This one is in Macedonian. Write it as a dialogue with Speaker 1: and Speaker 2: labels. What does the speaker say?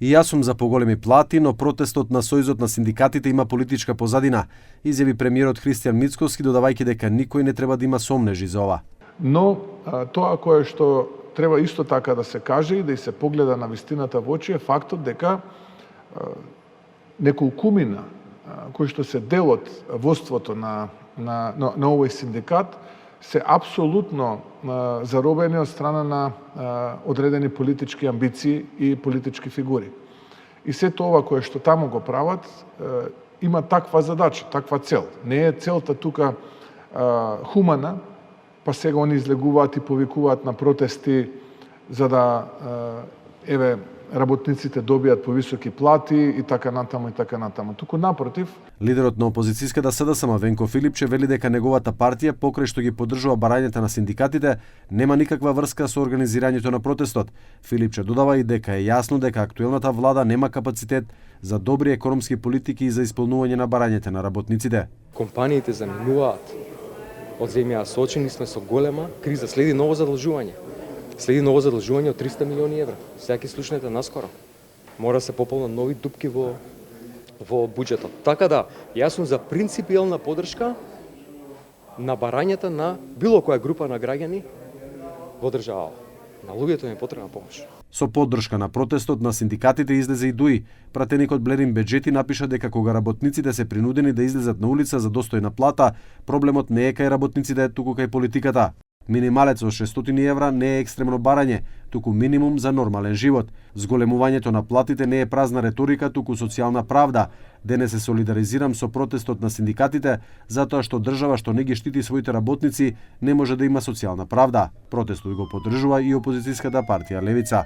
Speaker 1: И јас сум за поголеми плати, но протестот на Сојузот на синдикатите има политичка позадина, изјави премиерот Христијан Мицкоски, додавајќи дека никој не треба да има сомнежи за ова.
Speaker 2: Но тоа кое што треба исто така да се каже и да се погледа на вистината во очи е фактот дека неколкумина кои што се дел од водството на овој синдикат се апсолутно заробени од страна на одредени политички амбиции и политички фигури. И сето ова кое што таму го прават има таква задача, таква цел. Не е целта тука хумана, па сега они излегуваат и повикуваат на протести за да работниците добијат повисоки плати и така натаму и така натаму. Туку напротив.
Speaker 1: Лидерот на опозицијската СДСМ Венко Филипче вели дека неговата партија, покрај што ги поддржува барањата на синдикатите, нема никаква врска со организирањето на протестот. Филипче додава и дека е јасно дека актуелната влада нема капацитет за добри економски политики и за исполнување на барањата на работниците.
Speaker 3: Компаниите заминуваат од земја, соочени сме со голема криза, следи ново задолжување. Следи ново задолжување од 300 милиони евра. Сега ќе слушнете наскоро. Мора се пополнат нови дупки во буџетот. Така да, јас сум за принципијална поддршка на барањата на било која група на граѓани во државава. На луѓето им е потребна помош.
Speaker 1: Со поддршка на протестот на синдикатите излезе и ДУИ. Пратеникот Блерин Беџети напиша дека кога работниците се принудени да излезат на улица за достојна плата, проблемот не е кај работниците, туку кај политиката. Минималец од 600 евра не е екстремно барање, туку минимум за нормален живот. Зголемувањето на платите не е празна реторика, туку социјална правда. Денес се солидаризирам со протестот на синдикатите, затоа што држава што не ги штити своите работници не може да има социјална правда. Протестот го поддржува и опозицијската партија Левица.